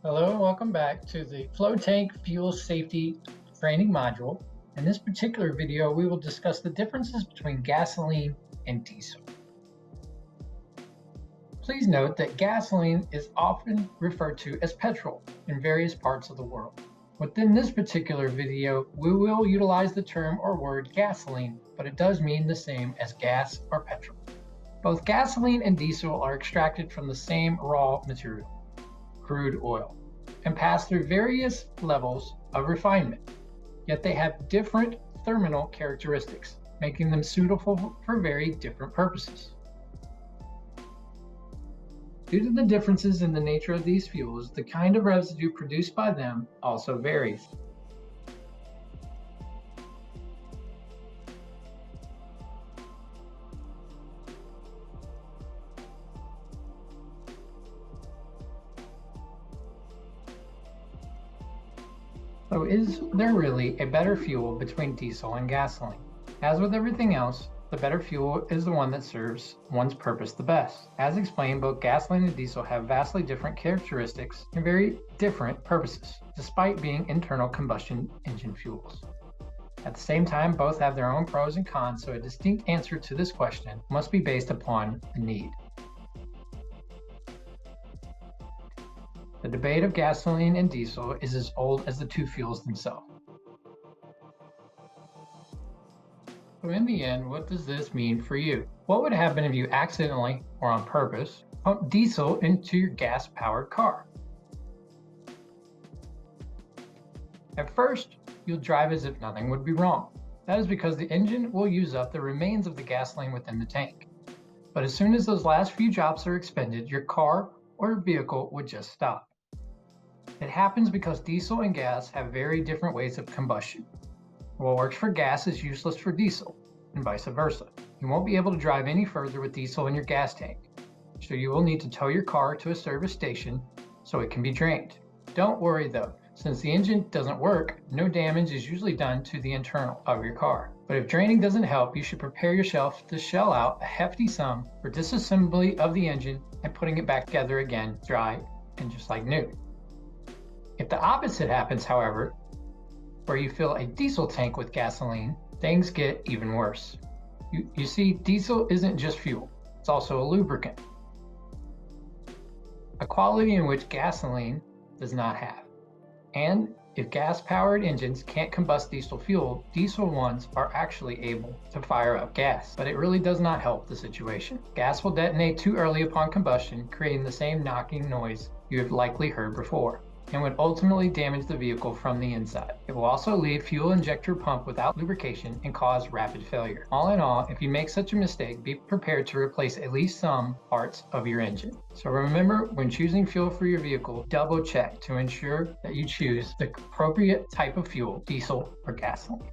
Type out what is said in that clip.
Hello and welcome back to the Flow Tank Fuel Safety Training module. In this particular video, we will discuss the differences between gasoline and diesel. Please note that gasoline is often referred to as petrol in various parts of the world. Within this particular video, we will utilize the term or word gasoline, but it does mean the same as gas or petrol. Both gasoline and diesel are extracted from the same raw material, crude oil, and pass through various levels of refinement, yet they have different thermal characteristics, making them suitable for very different purposes. Due to the differences in the nature of these fuels, the kind of residue produced by them also varies. So is there really a better fuel between diesel and gasoline? As with everything else, the better fuel is the one that serves one's purpose the best. As explained, both gasoline and diesel have vastly different characteristics and very different purposes, despite being internal combustion engine fuels. At the same time, both have their own pros and cons, so a distinct answer to this question must be based upon the need. The debate of gasoline and diesel is as old as the two fuels themselves. So in the end, what does this mean for you? What would happen if you accidentally or on purpose pumped diesel into your gas-powered car? At first, you'll drive as if nothing would be wrong. That is because the engine will use up the remains of the gasoline within the tank. But as soon as those last few drops are expended, your car or vehicle would just stop. It happens because diesel and gas have very different ways of combustion. What works for gas is useless for diesel, and vice versa. You won't be able to drive any further with diesel in your gas tank, so you will need to tow your car to a service station so it can be drained. Don't worry though, since the engine doesn't work, no damage is usually done to the internal of your car. But if draining doesn't help, you should prepare yourself to shell out a hefty sum for disassembly of the engine and putting it back together again, dry and just like new. If the opposite happens, however, where you fill a diesel tank with gasoline, things get even worse. You see, diesel isn't just fuel, it's also a lubricant, a quality in which gasoline does not have. And if gas-powered engines can't combust diesel fuel, diesel ones are actually able to fire up gas, but it really does not help the situation. Gas will detonate too early upon combustion, creating the same knocking noise you have likely heard before, and would ultimately damage the vehicle from the inside. It will also leave fuel injector pump without lubrication and cause rapid failure. All in all, if you make such a mistake, be prepared to replace at least some parts of your engine. So remember, when choosing fuel for your vehicle, double check to ensure that you choose the appropriate type of fuel, diesel or gasoline.